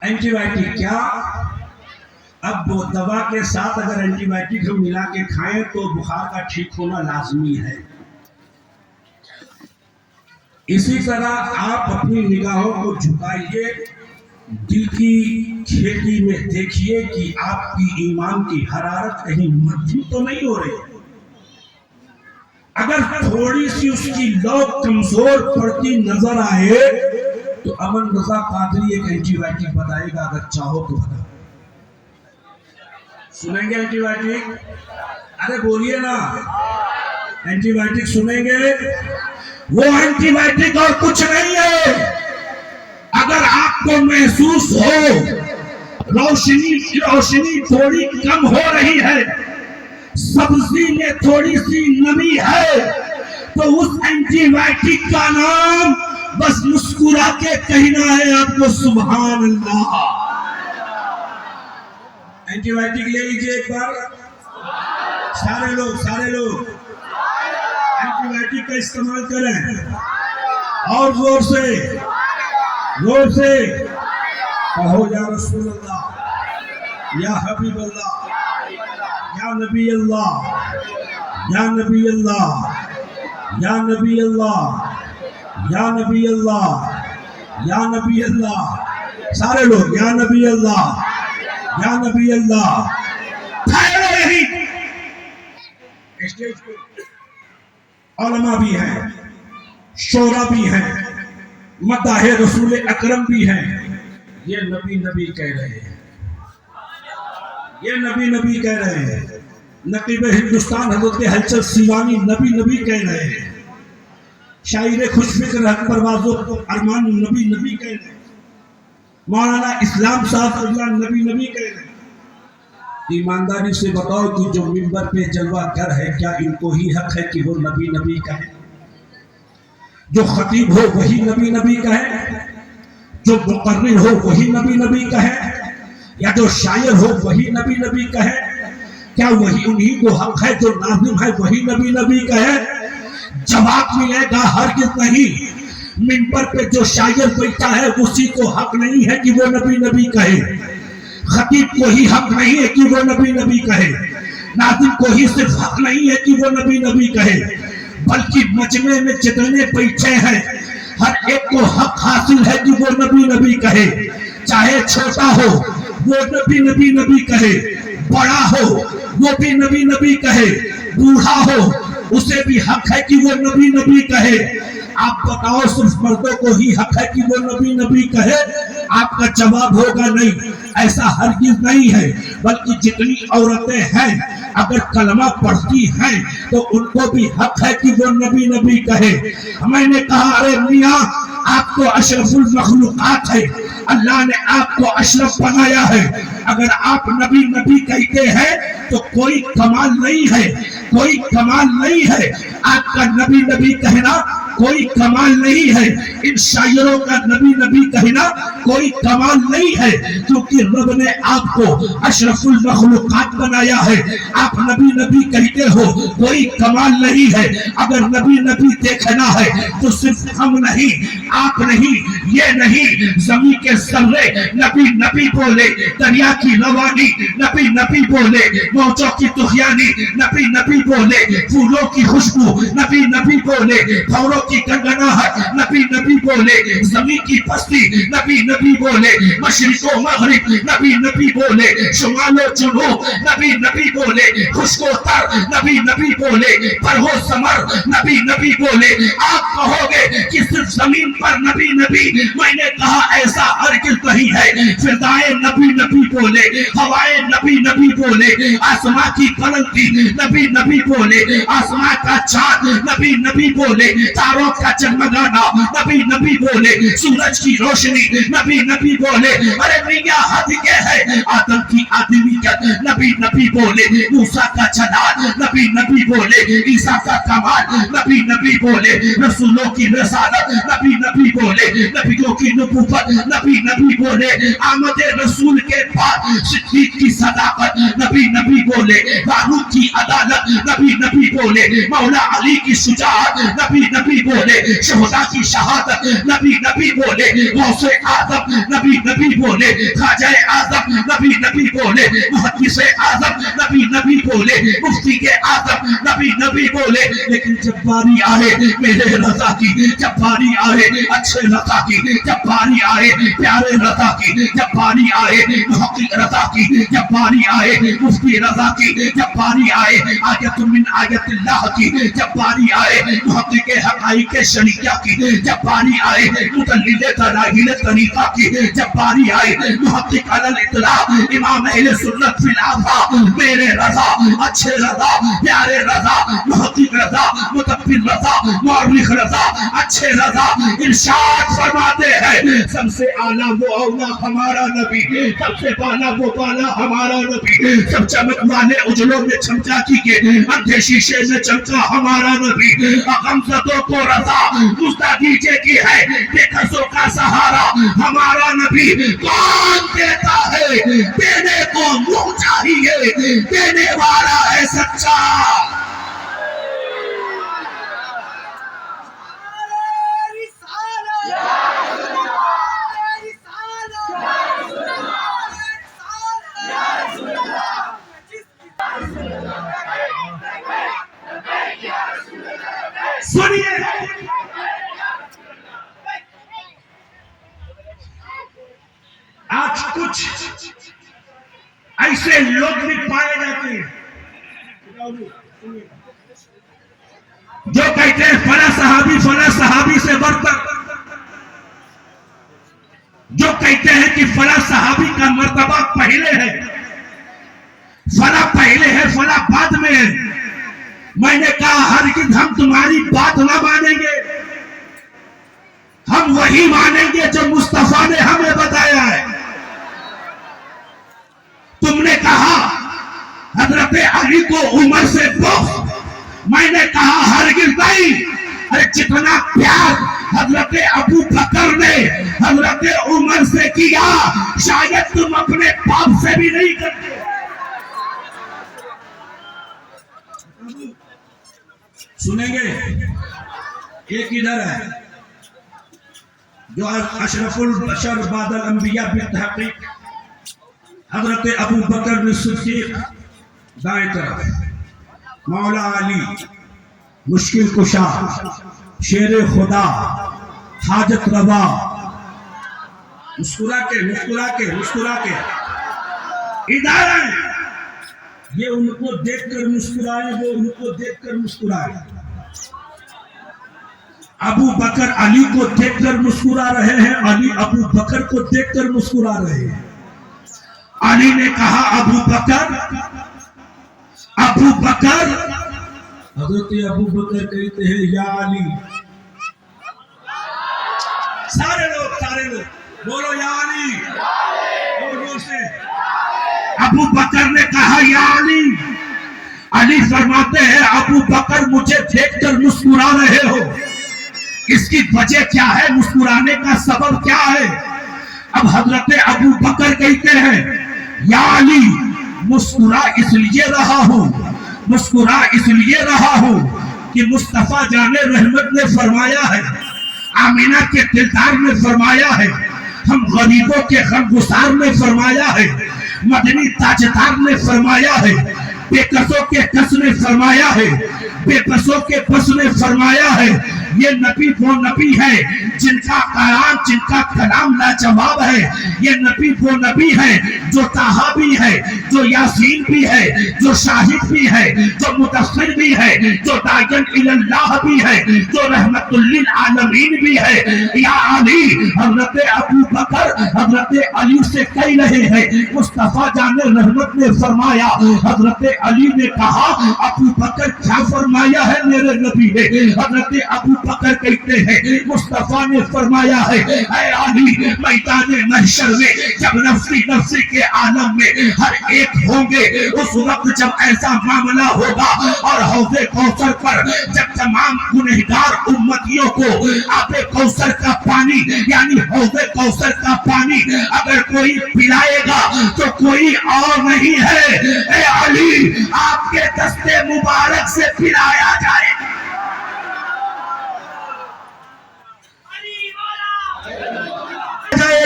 Anti biotic کیا؟ اب وہ دوا کے ساتھ اگر اینٹی بائیوٹک ہم ملا کے کھائیں تو بخار کا ٹھیک ہونا لازمی ہے۔ اسی طرح آپ اپنی نگاہوں کو جھکائیے، دل کی کھیتی میں دیکھیے کہ آپ کی ایمان کی حرارت کہیں مٹھی تو نہیں ہو رہی۔ اگر تھوڑی سی اس کی لو کمزور پڑتی نظر آئے تو امن رضا قادری ایک اینٹی بائیوٹک بتائے گا، اگر چاہو تو بتا۔ سنیں گے اینٹی بائیوٹک؟ ارے بولیے نا، اینٹی بائیوٹک سنیں گے؟ وہ اینٹی بائیوٹک اور کچھ نہیں ہے۔ اگر آپ کو محسوس ہو روشنی تھوڑی کم ہو رہی ہے، سبزی میں تھوڑی سی نمی ہے، تو اس اینٹی بائیوٹک کا نام بس مسکرا کے کہنا ہے آپ کو سبحان اللہ۔ اینٹی بائیوٹک لے لیجئے ایک بار، سارے لوگ اینٹی بائیوٹک کا استعمال کریں، اور زور سے کہو یا رسول اللہ، یا حبیب اللہ، یا نبی اللہ، یا نبی اللہ، یا نبی اللہ، یا نبی اللہ، یا نبی اللہ، سارے لوگ یا نبی اللہ، یا نبی اللہ۔ اسٹیج پہ علماء بھی ہیں، شورا بھی ہیں، مداح رسول اکرم بھی ہیں، یہ نبی کہہ رہے ہیں، یہ نبی کہہ رہے ہیں۔ نقیب ہندوستان حضرت حلچل سیوانی نبی کہہ رہے ہیں، شاعر خوش فکر حق پرواز و ارمان نبی کہہ رہے ہیں، مولانا اسلام صاحب اللہ نبی کہہ رہے ہیں۔ ایمانداری سے بتاؤ کہ جو منبر پہ جلوہ گر ہے، کیا ان کو ہی حق ہے کہ وہ نبی کہے؟ جو خطیب ہو وہی نبی کہے، جو مقرر ہو وہی نبی کہے، یا جو شاعر ہو وہی نبی کہے؟ کیا وہی انہی کو حق ہے جو ناظم ہے وہی نبی کہے؟ جواب ملے گا ہرگز نہیں۔ منبر پہ جو شاعر بیٹھا ہے اسی کو حق نہیں ہے کہ وہ نبی کہے، خطیب کو ہی حق نہیں ہے کہ وہ نبی کہے، ناظم کو ہی صرف حق نہیں ہے کہ وہ نبی کہے، بلکہ مجمع میں جتنے بیٹھے ہیں ہر ایک کو حق حاصل ہے کہ وہ نبی کہے، چاہے چھوٹا ہو وہ نبی کہے، بڑا ہو وہ بھی نبی کہے، بوڑھا ہو اسے بھی حق ہے کہ وہ نبی کہے۔ آپ بتاؤ صرف مردوں کو ہی حق ہے کہ وہ نبی کہے؟ آپ کا جواب ہوگا نہیں، ایسا ہرگز نہیں ہے، بلکہ جتنی عورتیں ہیں اگر کلمہ پڑھتی ہیں تو ان کو بھی حق ہے کہ وہ نبی کہے۔ میں نے کہا ارے میاں آپ تو اشرف المخلوقات ہے، اللہ نے آپ کو اشرف بنایا ہے، اگر آپ نبی کہتے ہیں تو کوئی کمال نہیں ہے، آپ کا نبی کہنا کوئی کمال نہیں ہے، ان شاعروں کا نبی کہنا کوئی کمال نہیں ہے، کیونکہ رب نے آپ کو اشرف المخلوقات بنایا ہے، آپ نبی کہتے ہو کوئی کمال نہیں ہے۔ اگر نبی دیکھنا ہے تو صرف ہم نہیں، آپ نہیں، یہ نہیں، زمین کے ذرے نبی بولے، دریا کی روانی نبی بولے، موجوں کی طغیانی نبی بولے، پھولوں کی خوشبو نبی بولے، پھولوں کی گنگناہٹ نبی بولے، زمین کی پستی نبی بولے، مشرق و مغرب نبی بولے، شمال و جنوب نبی بولے، خشک و تر نبی بولے، برہ و ثمر نبی بولے۔ آپ کہو گے کہ صرف زمین پر نبی میں نے کہا ایسا ہرگز نہیں ہے، فضائے نبی بولے، ہوائے نبی بولے، آسمان کی بلندی نبی بولے، آسمان کا چاند نبی بولے، تاروں کا جگمگانا نبی بولے، سورج کی روشنی نبی بولے۔ ارے میاں حد یہ ہے، آدم کی آدمیت نبی بولے، موسیٰ کا جلال نبی بولے، عیسیٰ کا کمال نبی بولے، رسولوں کی رسالت نبی بولے، نبیوں کی نبوت نبی بولے، آمد رسول کے بعد صدیق کی صداقت نبی نبی بولے، فاروق کی عدالت نبی نبی بولے، مولا علی کی شجاعت نبی نبی بولے، شہداء کی شہادت نبی نبی بولے، غوث اعظم نبی نبی بولے، خواجہ اعظم نبی نبی بولے، محدث اعظم نبی نبی بولے، مفتی کے اعظم نبی نبی بولے. لیکن جب باری آئے میرے رضا کی، جب باری آئے اچھے رضا کی، جب باری آئے پیارے رضا کی، جب باری آئے محقق رضا کی، جب باری آئے مفتی رضا کی، جب باری آئے آیت من آیت اللہ کی، جب باری آئے محقق حقائق شریعہ کی، جب باری آئے مدلل دلائل طریقہ کی، جب باری آئے محقق علی الاطلاق امام اہل سنت فی الآفاق، میرے رضا، اچھے رضا، پیارے رضا، محقق رضا، مدبر رضا، مورخ رضا، اچھے رضا ارشاد فرماتے ہیں سب سے اعلیٰ وہ اولا ہمارا نبی، سب سے بالا وہ بالا ہمارا نبی، سب چمک والے اجلوں میں چمچاکی کے اندھے شیشے میں چمکا ہمارا نبی، غمزدوں کو رضا مزدہ دیجے کی ہے بے قصوں کا سہارا ہمارا نبی. کون دیتا ہے دینے کو منہ چاہیے، دینے والا ہے سچا. سنیے آج کچھ ایسے لوگ بھی پائے جاتے ہیں جو کہتے ہیں فلاں صحابی سے برتر، جو کہتے ہیں کہ فلاں صحابی کا مرتبہ پہلے ہے، فلاں پہلے ہے فلاں بعد میں ہے. میں نے کہا ہرگز ہم تمہاری بات نہ مانیں گے، ہم وہی مانیں گے جو مصطفیٰ نے ہمیں بتایا ہے. تم نے کہا حضرت علی کو عمر سے بغض، میں نے کہا ہرگز نہیں. ارے جتنا پیار حضرت ابو بکر نے حضرت عمر سے کیا شاید تم اپنے باپ سے بھی نہیں کرتے. سنیں گے ایک ادھر ہے جو اشرف البشر بعد الانبیاء بالتحقیق حضرت ابو بکر صدیق، دائیں طرف مولا علی مشکل کشا، شیر خدا، حاجت روا، مسکرا کے ادھر ہیں. یہ ان کو دیکھ کر مسکرائے، وہ ان کو دیکھ کر مسکرائے. ابو بکر علی کو دیکھ کر مسکرا رہے ہیں، علی ابو بکر کو دیکھ کر مسکرا رہے ہیں. علی نے کہا ابو بکر، حضرت ابو بکر کہتے ہیں یا علی. سارے لوگ بولو یا علی، بولو سے. ابو بکر نے کہا یا علی. علی فرماتے ہیں ابو بکر مجھے دیکھ کر مسکرا رہے ہو، اس کی وجہ کیا ہے؟ مسکرانے کا سبب کیا ہے؟ اب حضرت ابو بکر کہتے ہیں یا علی مسکرا اس لیے رہا ہوں کہ مصطفیٰ جان رحمت نے فرمایا ہے، آمینہ کے دلدار نے فرمایا ہے، ہم غریبوں کے غمگسار نے فرمایا ہے، مدنی تاجدار نے فرمایا ہے، بے قصوں کے قص نے فرمایا ہے، بے بسوں کے بس نے فرمایا ہے. یہ نبی وہ نبی ہے جن کا کلام لاجواب ہے. یہ نبی وہ نبی ہے جو طٰہٰ بھی ہے، جو یاسین بھی ہے، جو شاہد بھی ہے، جو مدثر بھی ہے، جو داعین الی اللہ بھی ہے، جو رحمت للعالمین بھی ہے. یا علی، حضرت ابو بکر حضرت علی سے کہہ رہے ہیں. مصطفیٰ جان رحمت نے فرمایا، حضرت علی نے کہا ابو بکر کیا فرمایا ہے میرے نبی نے؟ حضرت ابو بکر کہتے ہیں مصطفیٰ نے فرمایا ہے اے علی میدان محشر میں جب نفسی نفسی کے عالم میں ہر ایک ہوں گے اس وقت جب ایسا معاملہ ہوگا اور حوض کوثر پر جب تمام گنہگار امتیوں کو آب کوثر کا پانی یعنی حوض کوثر کا پانی اگر کوئی پلائے گا تو کوئی اور نہیں ہے اے علی آپ کے دستے مبارک سے پلایا جائے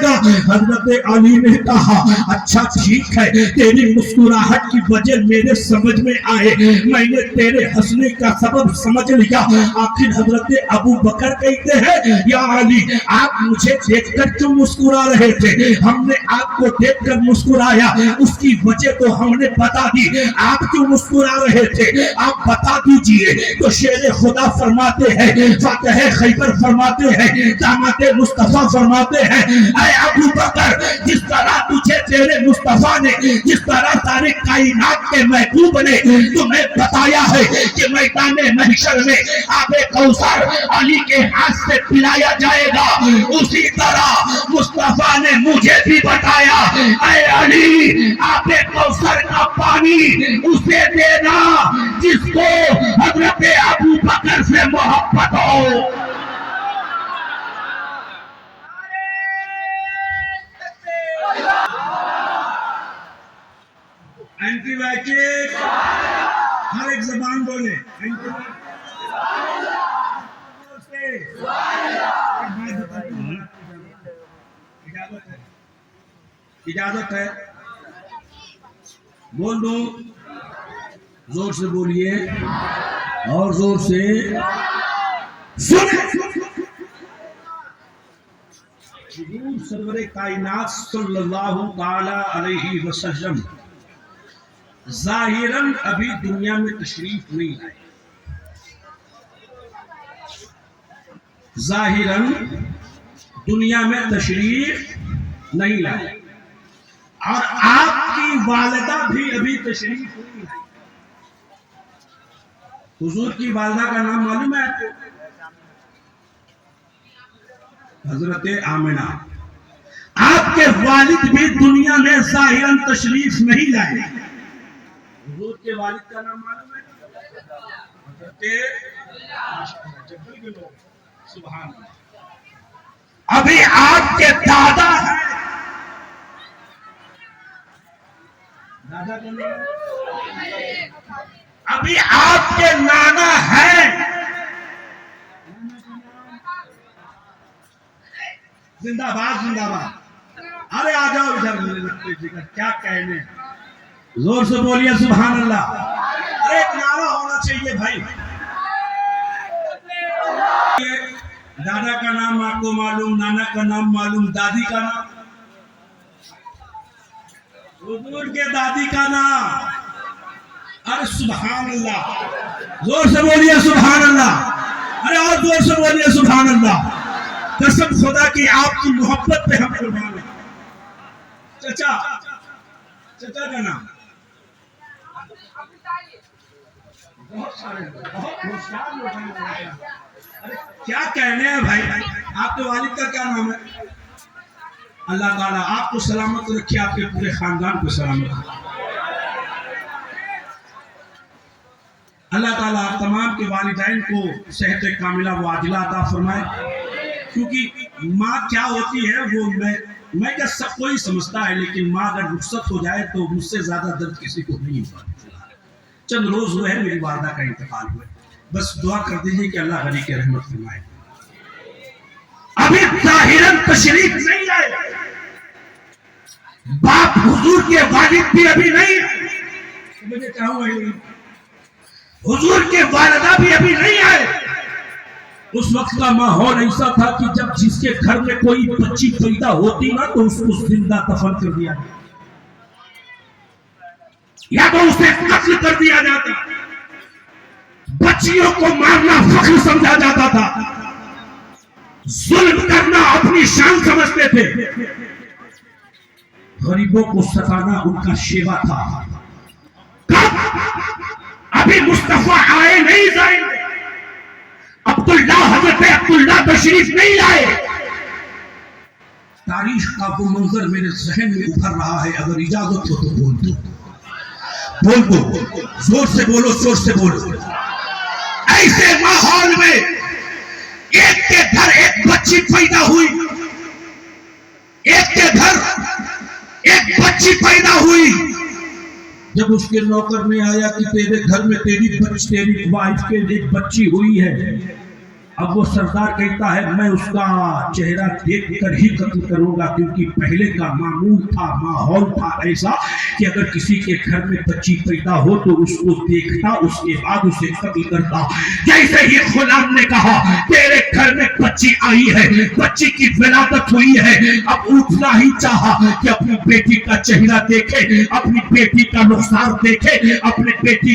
گا حضرت علی نے کہا اچھا ٹھیک ہے تیری مسکراہٹ کی وجہ میرے سمجھ میں آئے میں نے تیرے ہنسنے کا سبب سمجھ لیا آخر حضرت ابو بکر کہتے ہیں یا علی آپ مجھے دیکھ کر کیوں مسکرا رہے تھے ہم نے آپ کو دیکھ کر مسکرایا اس کی وجہ تو ہم نے بتا دی آپ کیوں مسکرا رہے تھے آپ بتا دیجئے تو شیر خدا فرماتے ہیں فاتح خیبر فرماتے ہیں داماد مصطفیٰ فرماتے ہیں اے ابو بکر جس طرح تجھے تیرے مصطفیٰ نے جس طرح سارے کائنات کے محبوب نے تمہیں بتایا ہے کہ میدان محشر میں آب کوثر علی کے ہاتھ سے پلایا جائے گا اسی طرح مصطفیٰ نے مجھے بھی بتایا اے علی آب کوثر کا پانی اسے دینا جس کو حضرت ابو بکر سے محبت ہو اینٹی بائیٹک ہر ایک زبان بولے اجازت ہے بول دو زور سے بولیے اور زور سے حضور سرور کائنات صلی اللہ تعالی علیہ وسلم ظاہراً ابھی دنیا میں تشریف نہیں لائے ظاہراً دنیا میں تشریف نہیں لائے اور آپ کی والدہ بھی ابھی تشریف نہیں لائی حضور کی والدہ کا نام معلوم ہے آپ کو حضرت آمنہ آپ کے والد بھی دنیا میں ظاہراً تشریف نہیں لائے حضور کے والد کا نام معلوم ہے سبحان اللہ ابھی آپ کے دادا ہیں دادا کا نام ابھی آپ کے نانا ہیں زندہ باد زندہ باد ارے آ جاؤ ادھر کیا کہنے زور سے بولیے سبحان اللہ ایک نعرہ ہونا چاہیے بھائی دادا کا نام آپ کو معلوم نانا کا نام معلوم دادی کا نام حضور کے دادی کا نام ارے سبحان اللہ زور سے بولیے سبحان اللہ ارے اور زور سے بولیے سبحان اللہ قسم خدا کی آپ کی محبت پہ ہم قربان ہیں چچا چچا کا نام کیا کہنے ہیں بھائی آپ کے والد کا کیا نام ہے اللہ تعالیٰ آپ کو سلامت رکھے آپ کے پورے خاندان کو سلامت رکھے اللہ تعالیٰ تمام کے والدین کو صحت کاملہ و عاجلہ عطا فرمائے کیونکہ ماں کیا ہوتی ہے وہ میں کیا سب کو ہی سمجھتا ہے لیکن ماں اگر رخصت ہو جائے تو مجھ سے زیادہ درد کسی کو نہیں ہوتا چند روز ہوئے ہیں میری والدہ کا انتقال ہوئے بس دعا کر دیجئے کہ اللہ غنی کے رحمت فرمائے ابھی ظاہراً تشریف نہیں لائے باپ حضور کے والد بھی ابھی نہیں آئے مجھے چاہوں گا حضور کے والدہ بھی ابھی نہیں آئے اس وقت کا ماحول ایسا تھا کہ جب جس کے گھر میں کوئی بچی پیدا ہوتی نا تو اس کو زندہ دفن کر دیا یا تو اسے قتل کر دیا جاتا بچیوں کو مارنا فخر سمجھا جاتا تھا ظلم کرنا اپنی شان سمجھتے تھے غریبوں کو ستانا ان کا شیوا تھا ابھی مصطفیٰ آئے نہیں جائیں اب عبداللہ حضرت عبداللہ تشریف نہیں لائے. تاریخ کا وہ منظر میرے ذہن میں ابھر رہا ہے. اگر اجازت ہو تو بول دو, بول دو, زور سے بولو, زور سے بولو. ایسے ماحول میں ایک کے گھر ایک بچی پیدا ہوئی, ایک کے گھر ایک بچی پیدا ہوئی. جب اس کے نوکر نے آیا کہ تیرے گھر میں تیری وائف کے ایک بچی ہوئی ہے, اب وہ سردار کہتا ہے میں اس کا چہرہ دیکھ کر ہی قتل کروں گا, کیونکہ پہلے کا معمول تھا, ماحول تھا ایسا کہ اگر کسی کے گھر میں بچی پیدا ہو تو اس کو دیکھتا, اس کے بعد اسے قتل کرتا. جیسے ہی غلام نے کہا تیرے گھر میں بچی آئی ہے, بچی کی ولادت ہوئی ہے, اب اٹھنا ہی چاہا کہ اپنی بیٹی کا چہرہ دیکھے, اپنی بیٹی کا رخسار دیکھے, اپنے بیٹی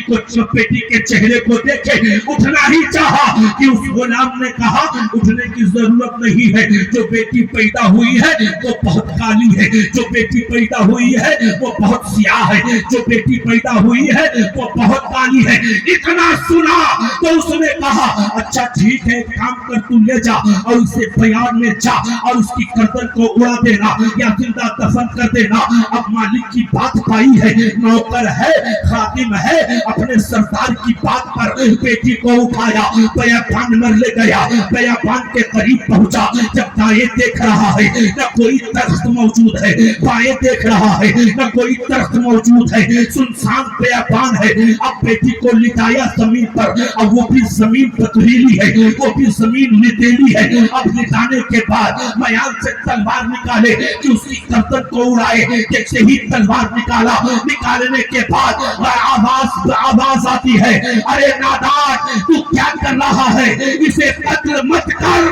کے چہرے کو دیکھے, اٹھنا ہی چاہا کہ اس غلام نے کہا اٹھنے کی ضرورت نہیں ہے, جو بیٹی پیدا ہوئی ہے وہ بہت کالی ہے, جو بیٹی پیدا ہوئی ہے وہ بہت سیاہ ہے, جو بیٹی پیدا ہوئی ہے وہ بہت کالی ہے. اتنا سنا تو اس نے کہا اچھا ٹھیک ہے, کام کر تو لے جا اور اسے بیان میں جا اور اس کی گردن کو اڑا دینا یا زندہ دفن کر دینا. اب مالک کی بات پائی ہے, نوکر ہے, خادم ہے, اپنے سردار کی بات پر بیٹی کو اٹھایا, بیابان میں لے گیا, بیابان کے قریب پہنچا. جب دائیں دیکھ رہا ہے نہ کوئی درخت موجود ہے, بائیں دیکھ رہا ہے نہ کوئی درخت موجود ہے, سنسان بیابان ہے. اب بیٹی کو لٹایا زمین پر, اب وہ بھی زمین پتھریلی ہے, وہ بھی زمین لٹیلی ہے. اب لٹانے کے بعد میان سے تلوار نکالے کہ اس کی گردن کو اڑائے. جیسے ہی تلوار نکالا, نکالنے کے بعد آواز آتی ہے ارے نادان تو کیا کر رہا ہے, اسے قتل مت کر.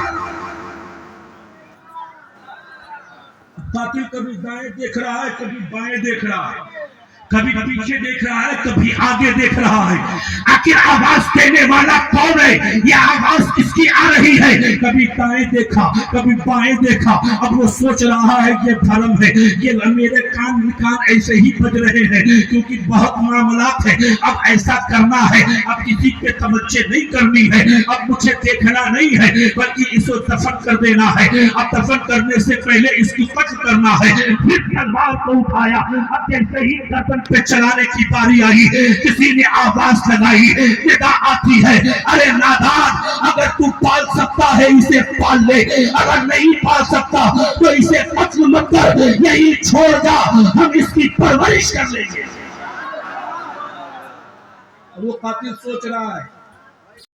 قاتل کبھی دائیں دیکھ رہا ہے, کبھی بائیں دیکھ رہا ہے, کبھی پیچھے دیکھ رہا ہے, کبھی آگے دیکھ رہا ہے. آخر آواز دینے والا کون ہے, یہ آواز کس کی آ رہی ہے؟ کبھی دائیں دیکھا, کبھی بائیں دیکھا. اب وہ سوچ رہا ہے یہ بھرم ہے, یہ میرے کان ایسے ہی بج رہے ہیں کیونکہ بہت معاملات ہیں. اب ایسا کرنا ہے, اب کسی پہ توجہ نہیں کرنی ہے, اب مجھے دیکھنا نہیں ہے بلکہ اس کو دفن کر دینا ہے. اب دفن کرنے سے پہلے اس کی قتل کرنا ہے. پھر تلوار کو اٹھایا. اب جیسے ہی گردن پہ چلانے کی باری آئی, کسی نے آواز لگائی, ندا آتی ہے ارے نادان اگر تو پال سکتا ہے اسے پال لے, اگر نہیں پال سکتا تو اسے قتل مت کر, یہی چھوڑ جا, ہم اس کی پرورش کر لیں گے. وہ قاتل سوچ رہا ہے